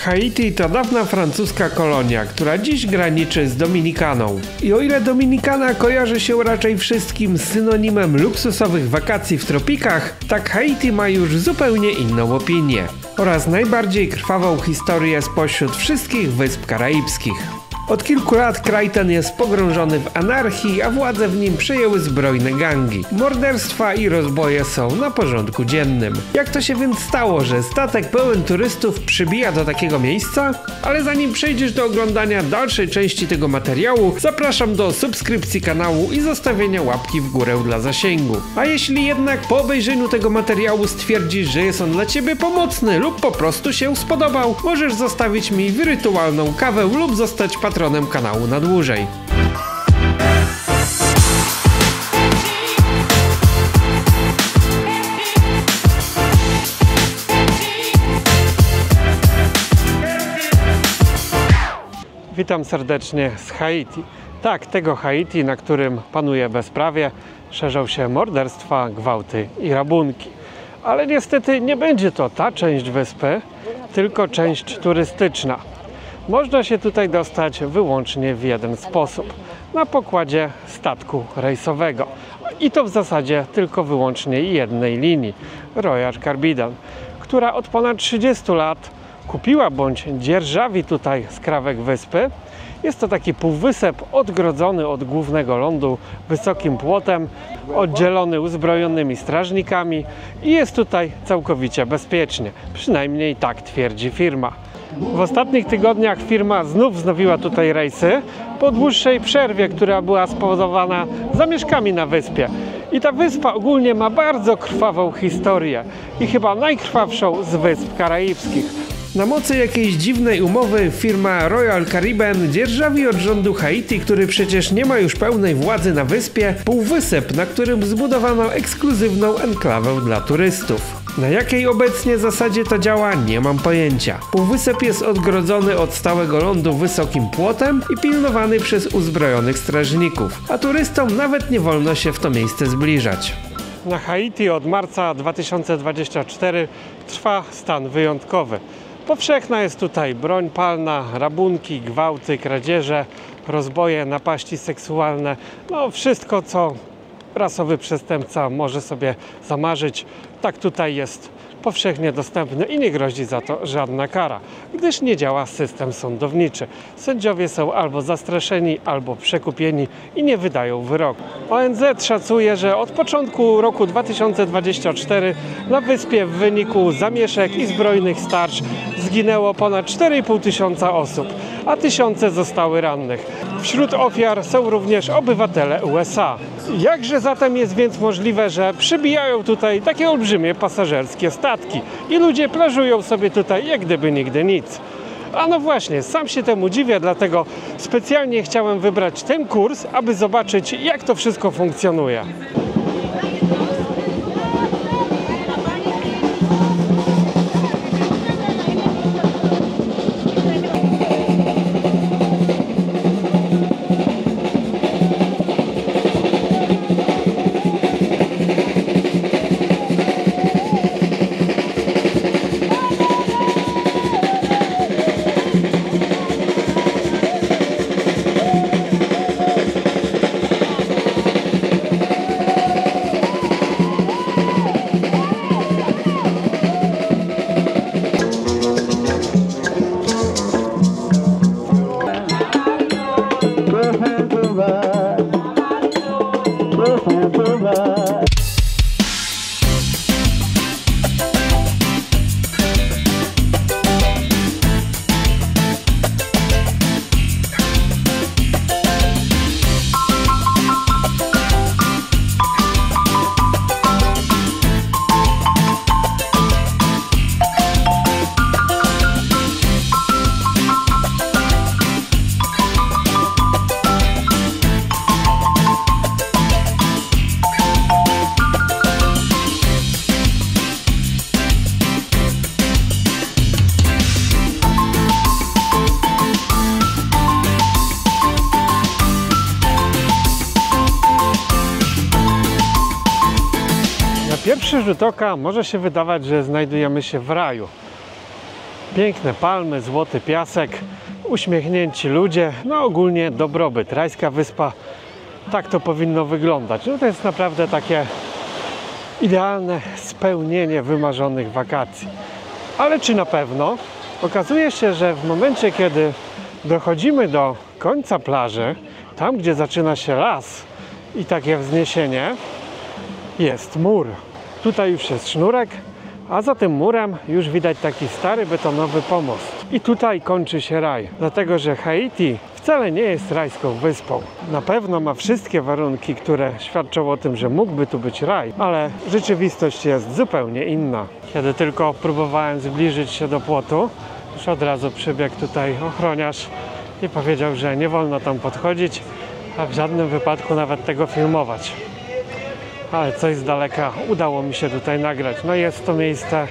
Haiti to dawna francuska kolonia, która dziś graniczy z Dominikaną. I o ile Dominikana kojarzy się raczej wszystkim z synonimem luksusowych wakacji w tropikach, tak Haiti ma już zupełnie inną opinię oraz najbardziej krwawą historię spośród wszystkich wysp karaibskich. Od kilku lat kraj ten jest pogrążony w anarchii, a władze w nim przejęły zbrojne gangi. Morderstwa i rozboje są na porządku dziennym. Jak to się więc stało, że statek pełen turystów przybija do takiego miejsca? Ale zanim przejdziesz do oglądania dalszej części tego materiału, zapraszam do subskrypcji kanału i zostawienia łapki w górę dla zasięgu. A jeśli jednak po obejrzeniu tego materiału stwierdzisz, że jest on dla Ciebie pomocny lub po prostu się spodobał, możesz zostawić mi wirtualną kawę lub zostać patronem kanału na dłużej. Witam serdecznie z Haiti. Tak, tego Haiti, na którym panuje bezprawie, szerzą się morderstwa, gwałty i rabunki. Ale niestety nie będzie to ta część wyspy, tylko część turystyczna. Można się tutaj dostać wyłącznie w jeden sposób, na pokładzie statku rejsowego. I to w zasadzie tylko wyłącznie jednej linii, Royal Caribbean, która od ponad 30 lat kupiła bądź dzierżawi tutaj skrawek wyspy. Jest to taki półwysep odgrodzony od głównego lądu wysokim płotem, oddzielony uzbrojonymi strażnikami i jest tutaj całkowicie bezpiecznie. Przynajmniej tak twierdzi firma. W ostatnich tygodniach firma znów wznowiła tutaj rejsy po dłuższej przerwie, która była spowodowana zamieszkami na wyspie. I ta wyspa ogólnie ma bardzo krwawą historię i chyba najkrwawszą z wysp karaibskich. Na mocy jakiejś dziwnej umowy firma Royal Caribbean dzierżawi od rządu Haiti, który przecież nie ma już pełnej władzy na wyspie, półwysep, na którym zbudowano ekskluzywną enklawę dla turystów. Na jakiej obecnie zasadzie to działa, nie mam pojęcia. Półwysep jest odgrodzony od stałego lądu wysokim płotem i pilnowany przez uzbrojonych strażników, a turystom nawet nie wolno się w to miejsce zbliżać. Na Haiti od marca 2024 trwa stan wyjątkowy. Powszechna jest tutaj broń palna, rabunki, gwałty, kradzieże, rozboje, napaści seksualne. No wszystko, co rasowy przestępca może sobie zamarzyć, tak tutaj jest powszechnie dostępny i nie grozi za to żadna kara, gdyż nie działa system sądowniczy. Sędziowie są albo zastraszeni, albo przekupieni i nie wydają wyroku. ONZ szacuje, że od początku roku 2024 na wyspie w wyniku zamieszek i zbrojnych starć zginęło ponad 4,5 tysiąca osób, a tysiące zostały rannych. Wśród ofiar są również obywatele USA. Jakże zatem jest więc możliwe, że przybijają tutaj takie olbrzymie pasażerskie statki i ludzie plażują sobie tutaj jak gdyby nigdy nic? A no właśnie, sam się temu dziwię, dlatego specjalnie chciałem wybrać ten kurs, aby zobaczyć, jak to wszystko funkcjonuje. Pierwszy rzut oka może się wydawać, że znajdujemy się w raju. Piękne palmy, złoty piasek, uśmiechnięci ludzie, no ogólnie dobrobyt. Rajska Wyspa, tak to powinno wyglądać. No to jest naprawdę takie idealne spełnienie wymarzonych wakacji. Ale czy na pewno? Okazuje się, że w momencie, kiedy dochodzimy do końca plaży, tam gdzie zaczyna się las i takie wzniesienie, jest mur. Tutaj już jest sznurek, a za tym murem już widać taki stary betonowy pomost. I tutaj kończy się raj, dlatego że Haiti wcale nie jest rajską wyspą. Na pewno ma wszystkie warunki, które świadczą o tym, że mógłby tu być raj, ale rzeczywistość jest zupełnie inna. Kiedy tylko próbowałem zbliżyć się do płotu, już od razu przybiegł tutaj ochroniarz i powiedział, że nie wolno tam podchodzić, a w żadnym wypadku nawet tego filmować. Ale coś z daleka udało mi się tutaj nagrać. No jest to miejsce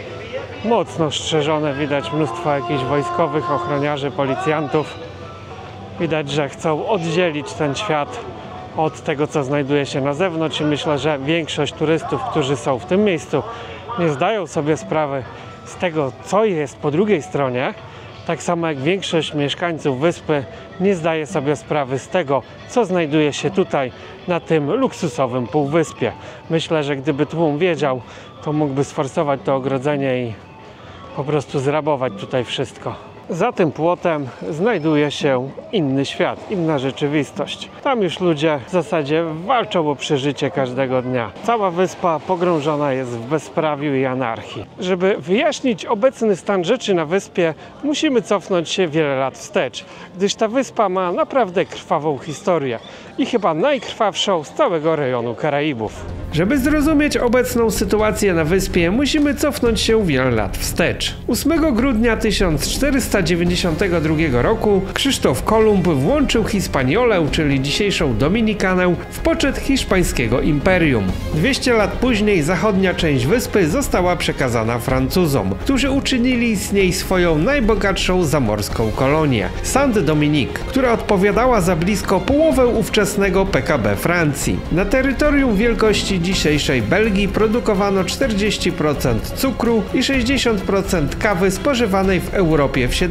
mocno strzeżone, widać mnóstwo jakichś wojskowych, ochroniarzy, policjantów. Widać, że chcą oddzielić ten świat od tego, co znajduje się na zewnątrz i myślę, że większość turystów, którzy są w tym miejscu, nie zdają sobie sprawy z tego, co jest po drugiej stronie. Tak samo jak większość mieszkańców wyspy nie zdaje sobie sprawy z tego, co znajduje się tutaj na tym luksusowym półwyspie. Myślę, że gdyby tłum wiedział, to mógłby sforsować to ogrodzenie i po prostu zrabować tutaj wszystko. Za tym płotem znajduje się inny świat, inna rzeczywistość. Tam już ludzie w zasadzie walczą o przeżycie każdego dnia. Cała wyspa pogrążona jest w bezprawiu i anarchii. Żeby wyjaśnić obecny stan rzeczy na wyspie, musimy cofnąć się wiele lat wstecz, gdyż ta wyspa ma naprawdę krwawą historię i chyba najkrwawszą z całego rejonu Karaibów. Żeby zrozumieć obecną sytuację na wyspie, musimy cofnąć się wiele lat wstecz. 8 grudnia 1492 roku Krzysztof Kolumb włączył Hispaniolę, czyli dzisiejszą Dominikanę, w poczet hiszpańskiego imperium. 200 lat później zachodnia część wyspy została przekazana Francuzom, którzy uczynili z niej swoją najbogatszą zamorską kolonię, Saint-Dominique, która odpowiadała za blisko połowę ówczesnego PKB Francji. Na terytorium wielkości dzisiejszej Belgii produkowano 40% cukru i 60% kawy spożywanej w Europie w XVII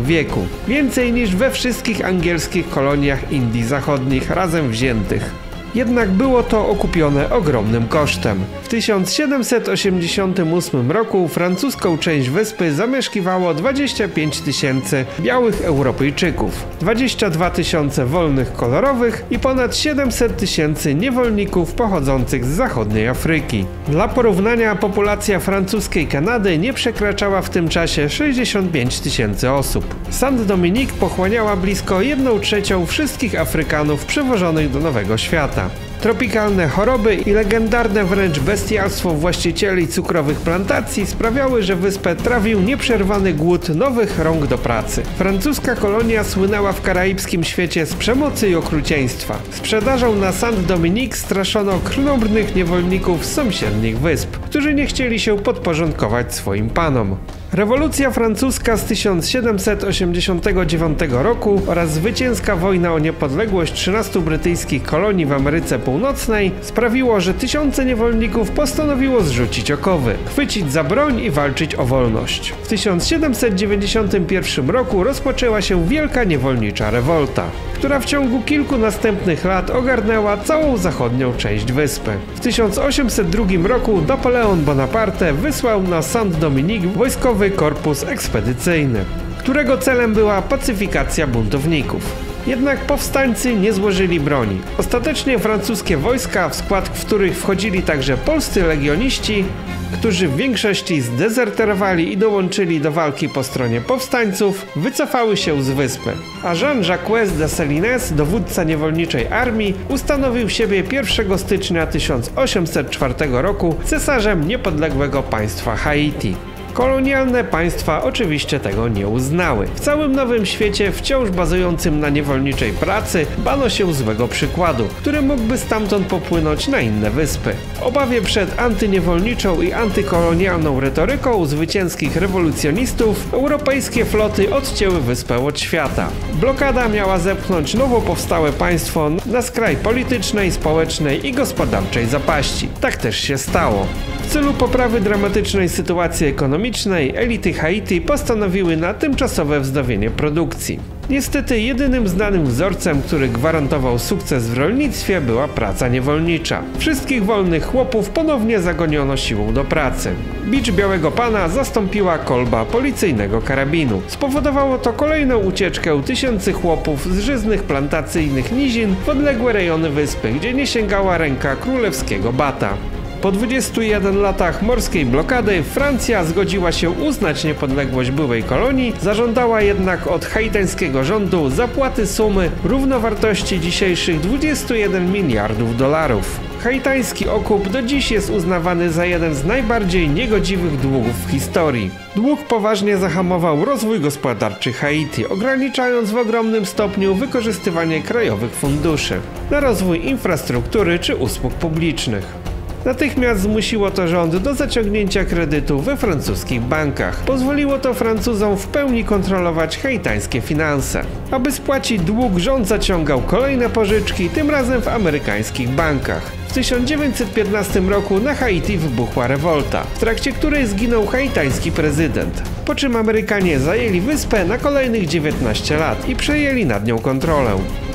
wieku. Więcej niż we wszystkich angielskich koloniach Indii Zachodnich razem wziętych. Jednak było to okupione ogromnym kosztem. W 1788 roku francuską część wyspy zamieszkiwało 25 000 białych Europejczyków, 22 000 wolnych kolorowych i ponad 700 000 niewolników pochodzących z zachodniej Afryki. Dla porównania populacja francuskiej Kanady nie przekraczała w tym czasie 65 000 osób. Saint-Dominique pochłaniała blisko 1/3 wszystkich Afrykanów przewożonych do Nowego Świata. Tropikalne choroby i legendarne wręcz bestialstwo właścicieli cukrowych plantacji sprawiały, że wyspę trawił nieprzerwany głód nowych rąk do pracy. Francuska kolonia słynęła w karaibskim świecie z przemocy i okrucieństwa. Sprzedażą na Saint-Dominique straszono krnąbrnych niewolników z sąsiednich wysp, którzy nie chcieli się podporządkować swoim panom. Rewolucja francuska z 1789 roku oraz zwycięska wojna o niepodległość 13 brytyjskich kolonii w Ameryce Północnej sprawiło, że tysiące niewolników postanowiło zrzucić okowy, chwycić za broń i walczyć o wolność. W 1791 roku rozpoczęła się wielka niewolnicza rewolta, która w ciągu kilku następnych lat ogarnęła całą zachodnią część wyspy. W 1802 roku Napoleon Bonaparte wysłał na Saint-Dominique wojskowy korpus ekspedycyjny, którego celem była pacyfikacja buntowników. Jednak powstańcy nie złożyli broni. Ostatecznie francuskie wojska, w skład których wchodzili także polscy legioniści, którzy w większości zdezerterowali i dołączyli do walki po stronie powstańców, wycofały się z wyspy, a Jean-Jacques Dessalines, dowódca niewolniczej armii, ustanowił siebie 1 stycznia 1804 roku cesarzem niepodległego państwa Haiti. Kolonialne państwa oczywiście tego nie uznały. W całym Nowym Świecie, wciąż bazującym na niewolniczej pracy, bano się złego przykładu, który mógłby stamtąd popłynąć na inne wyspy. W obawie przed antyniewolniczą i antykolonialną retoryką zwycięskich rewolucjonistów, europejskie floty odcięły wyspę od świata. Blokada miała zepchnąć nowo powstałe państwo na skraj politycznej, społecznej i gospodarczej zapaści. Tak też się stało. W W celu poprawy dramatycznej sytuacji ekonomicznej elity Haiti postanowiły na tymczasowe wznowienie produkcji. Niestety jedynym znanym wzorcem, który gwarantował sukces w rolnictwie, była praca niewolnicza. Wszystkich wolnych chłopów ponownie zagoniono siłą do pracy. Bicz białego pana zastąpiła kolba policyjnego karabinu. Spowodowało to kolejną ucieczkę tysięcy chłopów z żyznych plantacyjnych nizin w odległe rejony wyspy, gdzie nie sięgała ręka królewskiego bata. Po 21 latach morskiej blokady Francja zgodziła się uznać niepodległość byłej kolonii, zażądała jednak od haitańskiego rządu zapłaty sumy równowartości dzisiejszych 21 miliardów dolarów. Haitański okup do dziś jest uznawany za jeden z najbardziej niegodziwych długów w historii. Dług poważnie zahamował rozwój gospodarczy Haiti, ograniczając w ogromnym stopniu wykorzystywanie krajowych funduszy na rozwój infrastruktury czy usług publicznych. Natychmiast zmusiło to rząd do zaciągnięcia kredytu we francuskich bankach. Pozwoliło to Francuzom w pełni kontrolować haitańskie finanse. Aby spłacić dług, rząd zaciągał kolejne pożyczki, tym razem w amerykańskich bankach. W 1915 roku na Haiti wybuchła rewolta, w trakcie której zginął haitański prezydent. Po czym Amerykanie zajęli wyspę na kolejnych 19 lat i przejęli nad nią kontrolę.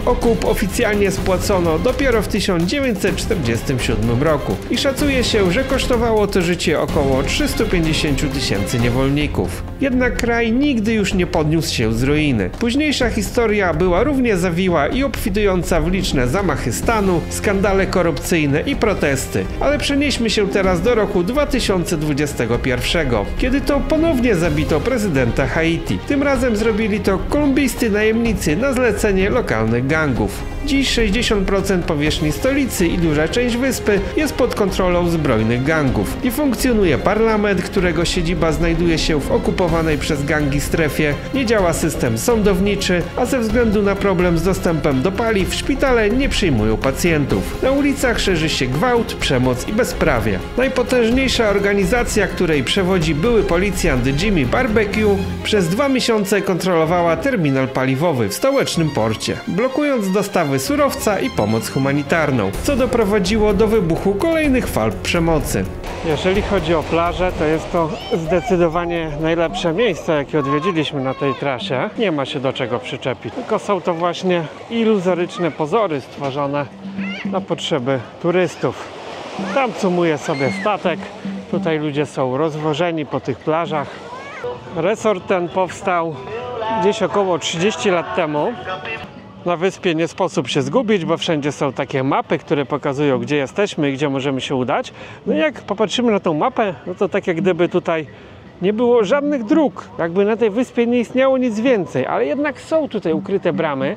Okup oficjalnie spłacono dopiero w 1947 roku i szacuje się, że kosztowało to życie około 350 tysięcy niewolników. Jednak kraj nigdy już nie podniósł się z ruiny. Późniejsza historia była równie zawiła i obfitująca w liczne zamachy stanu, skandale korupcyjne i protesty. Ale przenieśmy się teraz do roku 2021, kiedy to ponownie zabito prezydenta Haiti. Tym razem zrobili to kolumbijscy najemnicy na zlecenie lokalnych gangów. Dziś 60% powierzchni stolicy i duża część wyspy jest pod kontrolą zbrojnych gangów. Nie funkcjonuje parlament, którego siedziba znajduje się w okupowanej przez gangi strefie, nie działa system sądowniczy, a ze względu na problem z dostępem do paliw szpitale nie przyjmują pacjentów. Na ulicach szerzy się gwałt, przemoc i bezprawie. Najpotężniejsza organizacja, której przewodzi były policjant Jimmy Barbecue, przez 2 miesiące kontrolowała terminal paliwowy w stołecznym porcie, blokując dostawy surowca i pomoc humanitarną, co doprowadziło do wybuchu kolejnych fal przemocy. Jeżeli chodzi o plażę, to jest to zdecydowanie najlepsze miejsce, jakie odwiedziliśmy na tej trasie. Nie ma się do czego przyczepić, tylko są to właśnie iluzoryczne pozory stworzone na potrzeby turystów. Tam cumuje sobie statek, tutaj ludzie są rozwożeni po tych plażach. Resort ten powstał gdzieś około 30 lat temu. Na wyspie nie sposób się zgubić, bo wszędzie są takie mapy, które pokazują, gdzie jesteśmy i gdzie możemy się udać. No i jak popatrzymy na tą mapę, no to tak jak gdyby tutaj nie było żadnych dróg. Jakby na tej wyspie nie istniało nic więcej, ale jednak są tutaj ukryte bramy,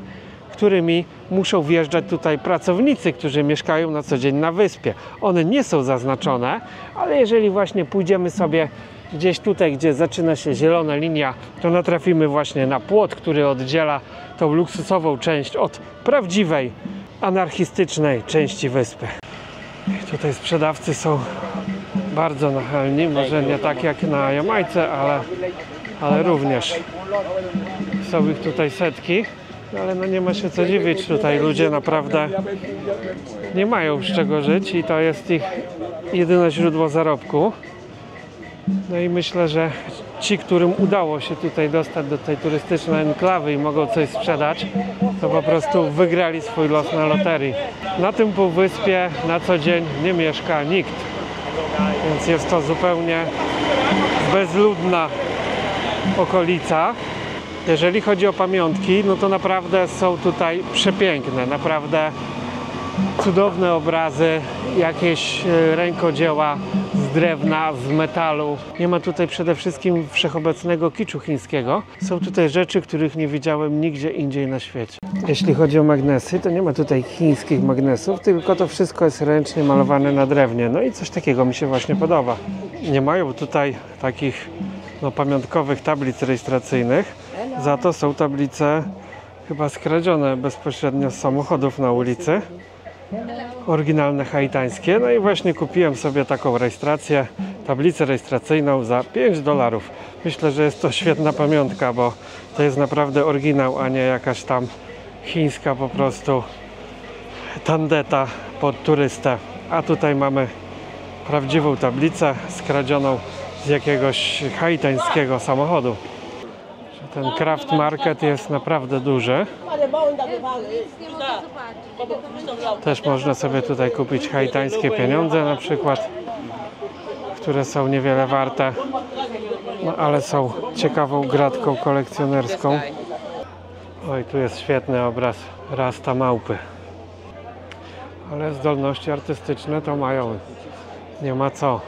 którymi muszą wjeżdżać tutaj pracownicy, którzy mieszkają na co dzień na wyspie. One nie są zaznaczone, ale jeżeli właśnie pójdziemy sobie gdzieś tutaj, gdzie zaczyna się zielona linia, to natrafimy właśnie na płot, który oddziela tą luksusową część od prawdziwej, anarchistycznej części wyspy. Tutaj sprzedawcy są bardzo nachalni, może nie tak jak na Jamajce, ale również są ich tutaj setki. Ale no nie ma się co dziwić, tutaj ludzie naprawdę nie mają z czego żyć i to jest ich jedyne źródło zarobku. No i myślę, że ci, którym udało się tutaj dostać do tej turystycznej enklawy i mogą coś sprzedać, to po prostu wygrali swój los na loterii. Na tym półwyspie na co dzień nie mieszka nikt, więc jest to zupełnie bezludna okolica. Jeżeli chodzi o pamiątki, no to naprawdę są tutaj przepiękne, naprawdę cudowne obrazy, jakieś rękodzieła z drewna, z metalu. Nie ma tutaj przede wszystkim wszechobecnego kiczu chińskiego. Są tutaj rzeczy, których nie widziałem nigdzie indziej na świecie. Jeśli chodzi o magnesy, to nie ma tutaj chińskich magnesów, tylko to wszystko jest ręcznie malowane na drewnie. No i coś takiego mi się właśnie podoba. Nie mają tutaj takich pamiątkowych tablic rejestracyjnych, za to są tablice chyba skradzione bezpośrednio z samochodów na ulicy. Oryginalne haitańskie. No i właśnie kupiłem sobie taką rejestrację, tablicę rejestracyjną za $5. Myślę, że jest to świetna pamiątka, bo to jest naprawdę oryginał, a nie jakaś tam chińska po prostu tandeta pod turystę. A tutaj mamy prawdziwą tablicę skradzioną z jakiegoś haitańskiego samochodu. Ten Craft Market jest naprawdę duży. Też można sobie tutaj kupić haitańskie pieniądze na przykład, które są niewiele warte, no ale są ciekawą gratką kolekcjonerską. Oj, tu jest świetny obraz Rasta małpy. Ale zdolności artystyczne to mają, nie ma co.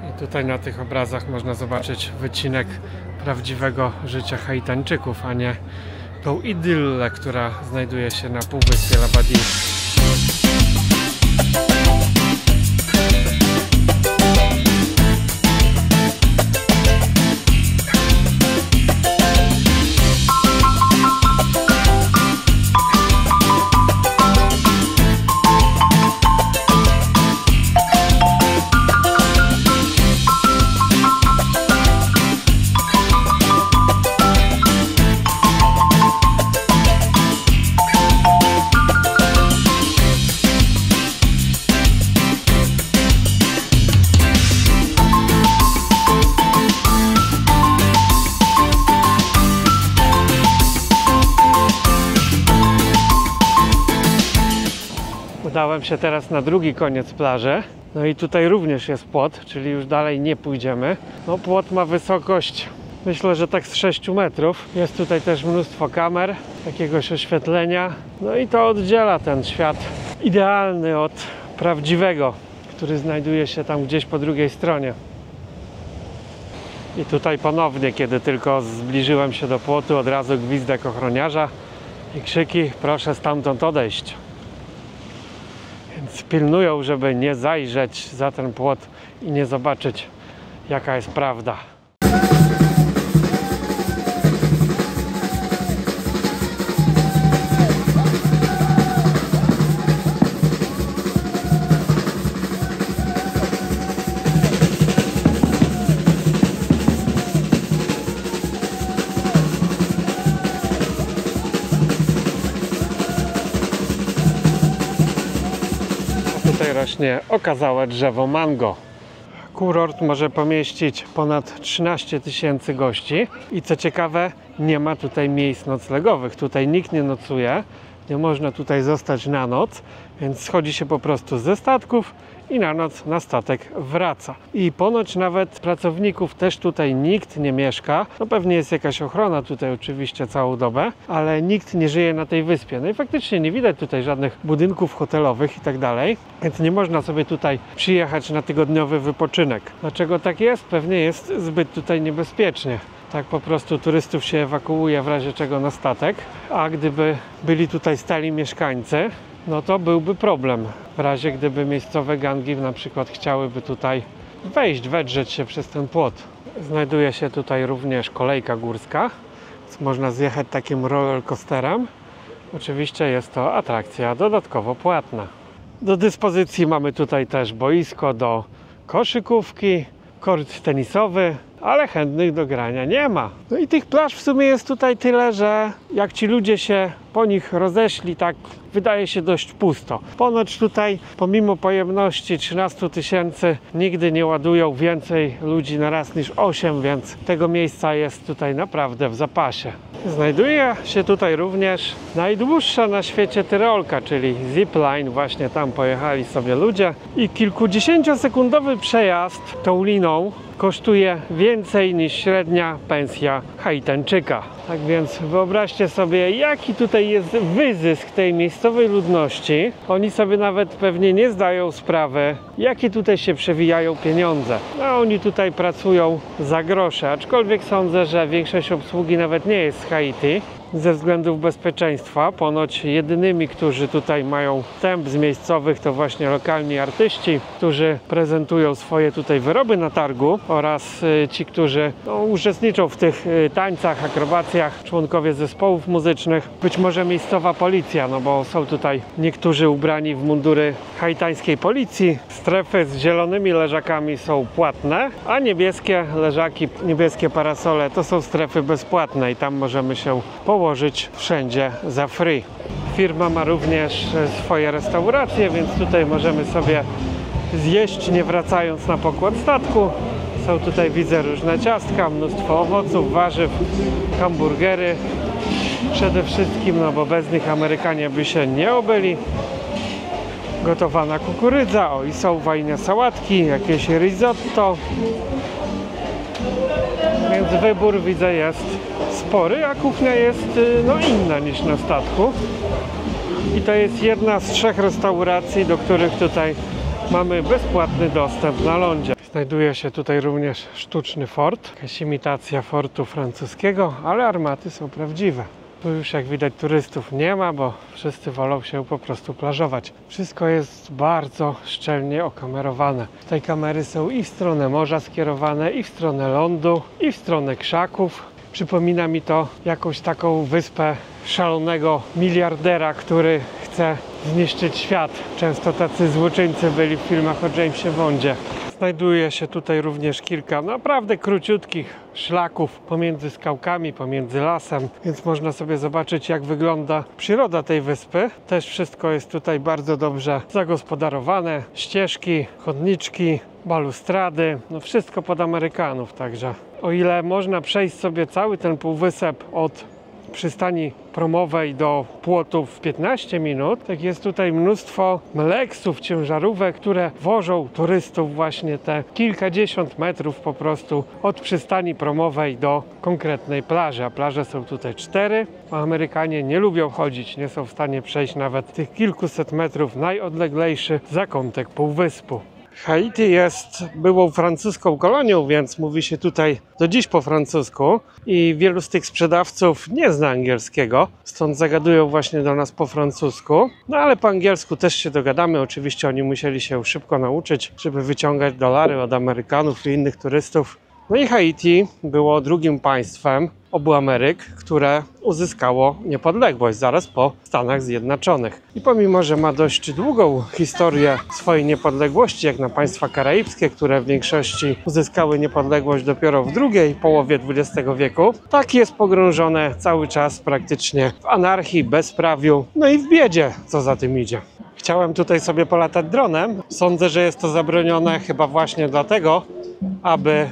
I tutaj na tych obrazach można zobaczyć wycinek prawdziwego życia Haitańczyków, a nie tą idyllę, która znajduje się na półwyspie Labadie. Udałem się teraz na drugi koniec plaży. No i tutaj również jest płot, czyli już dalej nie pójdziemy. No płot ma wysokość, myślę, że tak z 6 metrów. Jest tutaj też mnóstwo kamer, jakiegoś oświetlenia. No i to oddziela ten świat idealny od prawdziwego, który znajduje się tam gdzieś po drugiej stronie. I tutaj ponownie, kiedy tylko zbliżyłem się do płotu, od razu gwizdek ochroniarza i krzyki: proszę stamtąd odejść. Więc pilnują, żeby nie zajrzeć za ten płot i nie zobaczyć, jaka jest prawda. Tutaj rośnie okazałe drzewo mango. Kurort może pomieścić ponad 13 000 gości i co ciekawe, nie ma tutaj miejsc noclegowych. Tutaj nikt nie nocuje, nie można tutaj zostać na noc, więc schodzi się po prostu ze statków i na noc na statek wraca. I ponoć nawet pracowników też tutaj nikt nie mieszka. No pewnie jest jakaś ochrona tutaj oczywiście całą dobę, ale nikt nie żyje na tej wyspie. No i faktycznie nie widać tutaj żadnych budynków hotelowych i tak dalej, więc nie można sobie tutaj przyjechać na tygodniowy wypoczynek. Dlaczego tak jest? Pewnie jest zbyt tutaj niebezpiecznie. Tak po prostu turystów się ewakuuje w razie czego na statek, a gdyby byli tutaj stali mieszkańcy, no to byłby problem. W razie gdyby miejscowe gangi na przykład chciałyby tutaj wejść, wedrzeć się przez ten płot. Znajduje się tutaj również kolejka górska, więc można zjechać takim roller coasterem. Oczywiście jest to atrakcja dodatkowo płatna. Do dyspozycji mamy tutaj też boisko do koszykówki, kort tenisowy, ale chętnych do grania nie ma. No i tych plaż w sumie jest tutaj tyle, że jak ci ludzie się po nich rozeszli, tak wydaje się dość pusto. Ponoć tutaj pomimo pojemności 13 000 nigdy nie ładują więcej ludzi na raz niż 8, więc tego miejsca jest tutaj naprawdę w zapasie. Znajduje się tutaj również najdłuższa na świecie tyrolka, czyli zipline. Właśnie tam pojechali sobie ludzie i kilkudziesięciosekundowy przejazd tą liną kosztuje więcej niż średnia pensja Haitańczyka. Tak więc wyobraźcie sobie, jaki tutaj jest wyzysk tej miejscowej ludności. Oni sobie nawet pewnie nie zdają sprawy, jakie tutaj się przewijają pieniądze. A oni tutaj pracują za grosze, aczkolwiek sądzę, że większość obsługi nawet nie jest z Haiti. Ze względów bezpieczeństwa ponoć jedynymi, którzy tutaj mają wstęp z miejscowych, to właśnie lokalni artyści, którzy prezentują swoje tutaj wyroby na targu, oraz ci, którzy uczestniczą w tych tańcach, akrobacjach, członkowie zespołów muzycznych, być może miejscowa policja, no bo są tutaj niektórzy ubrani w mundury haitańskiej policji. Strefy z zielonymi leżakami są płatne, a niebieskie leżaki, niebieskie parasole to są strefy bezpłatne i tam możemy się położyć wszędzie za free. Firma ma również swoje restauracje, więc tutaj możemy sobie zjeść, nie wracając na pokład statku. Są tutaj, widzę, różne ciastka, mnóstwo owoców, warzyw, hamburgery. Przede wszystkim, no bo bez nich Amerykanie by się nie obyli. Gotowana kukurydza, o i są fajne sałatki, jakieś risotto. Więc wybór, widzę, jest spory, a kuchnia jest no inna niż na statku. I to jest jedna z 3 restauracji, do których tutaj mamy bezpłatny dostęp na lądzie. Znajduje się tutaj również sztuczny fort, jakaś imitacja fortu francuskiego, ale armaty są prawdziwe. Tu już, jak widać, turystów nie ma, bo wszyscy wolą się po prostu plażować. Wszystko jest bardzo szczelnie okamerowane. Tutaj kamery są i w stronę morza skierowane, i w stronę lądu, i w stronę krzaków. Przypomina mi to jakąś taką wyspę szalonego miliardera, który chce zniszczyć świat. Często tacy złoczyńcy byli w filmach o Jamesie Bondzie. Znajduje się tutaj również kilka naprawdę króciutkich szlaków pomiędzy skałkami, pomiędzy lasem, więc można sobie zobaczyć, jak wygląda przyroda tej wyspy. Też wszystko jest tutaj bardzo dobrze zagospodarowane. Ścieżki, chodniczki, balustrady, no wszystko pod Amerykanów, także o ile można przejść sobie cały ten półwysep od przystani promowej do płotów w 15 minut, tak jest tutaj mnóstwo mleksów, ciężarówek, które wożą turystów właśnie te kilkadziesiąt metrów po prostu od przystani promowej do konkretnej plaży, a plaże są tutaj 4, a Amerykanie nie lubią chodzić, nie są w stanie przejść nawet tych kilkuset metrów najodleglejszy zakątek półwyspu. Haiti jest byłą francuską kolonią, więc mówi się tutaj do dziś po francusku i wielu z tych sprzedawców nie zna angielskiego, stąd zagadują właśnie do nas po francusku. No ale po angielsku też się dogadamy, oczywiście oni musieli się szybko nauczyć, żeby wyciągać dolary od Amerykanów i innych turystów. No i Haiti było drugim państwem obu Ameryk, które uzyskało niepodległość zaraz po Stanach Zjednoczonych. I pomimo, że ma dość długą historię swojej niepodległości, jak na państwa karaibskie, które w większości uzyskały niepodległość dopiero w drugiej połowie XX wieku, tak jest pogrążone cały czas praktycznie w anarchii, bezprawiu, no i w biedzie, co za tym idzie. Chciałem tutaj sobie polatać dronem. Sądzę, że jest to zabronione chyba właśnie dlatego, aby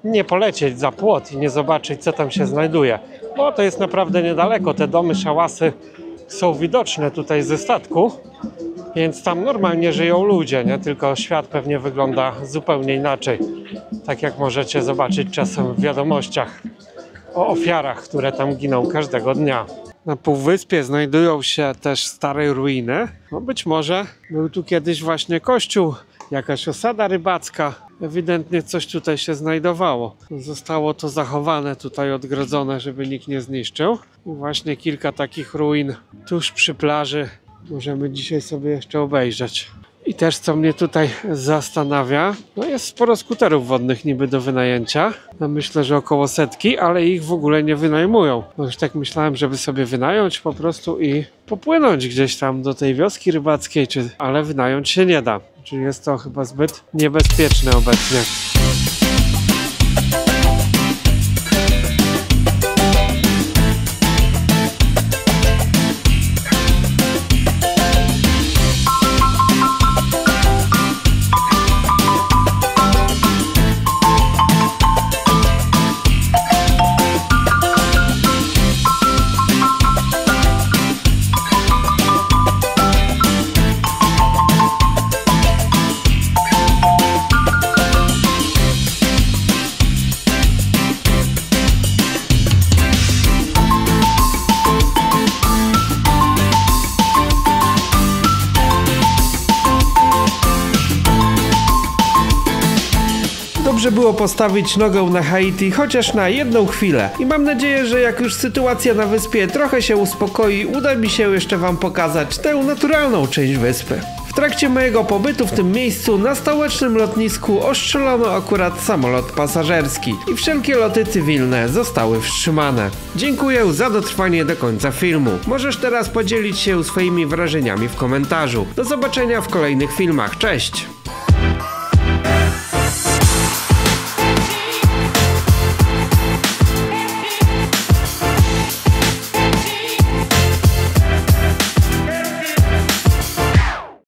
nie polecieć za płot i nie zobaczyć, co tam się znajduje, bo to jest naprawdę niedaleko. Te domy, szałasy są widoczne tutaj ze statku, więc tam normalnie żyją ludzie, nie? Tylko świat pewnie wygląda zupełnie inaczej, tak jak możecie zobaczyć czasem w wiadomościach o ofiarach, które tam giną każdego dnia. Na półwyspie znajdują się też stare ruiny. No być może był tu kiedyś właśnie kościół, jakaś osada rybacka. Ewidentnie coś tutaj się znajdowało. Zostało to zachowane, tutaj odgrodzone, żeby nikt nie zniszczył. I właśnie kilka takich ruin tuż przy plaży możemy dzisiaj sobie jeszcze obejrzeć. I też co mnie tutaj zastanawia, no jest sporo skuterów wodnych niby do wynajęcia. No myślę, że około 100, ale ich w ogóle nie wynajmują. No już tak myślałem, żeby sobie wynająć po prostu i popłynąć gdzieś tam do tej wioski rybackiej, ale wynająć się nie da. Czyli jest to chyba zbyt niebezpieczne obecnie. Dobrze było postawić nogę na Haiti chociaż na jedną chwilę i mam nadzieję, że jak już sytuacja na wyspie trochę się uspokoi, uda mi się jeszcze wam pokazać tę naturalną część wyspy. W trakcie mojego pobytu w tym miejscu na stołecznym lotnisku ostrzelono akurat samolot pasażerski i wszelkie loty cywilne zostały wstrzymane. Dziękuję za dotrwanie do końca filmu. Możesz teraz podzielić się swoimi wrażeniami w komentarzu. Do zobaczenia w kolejnych filmach. Cześć!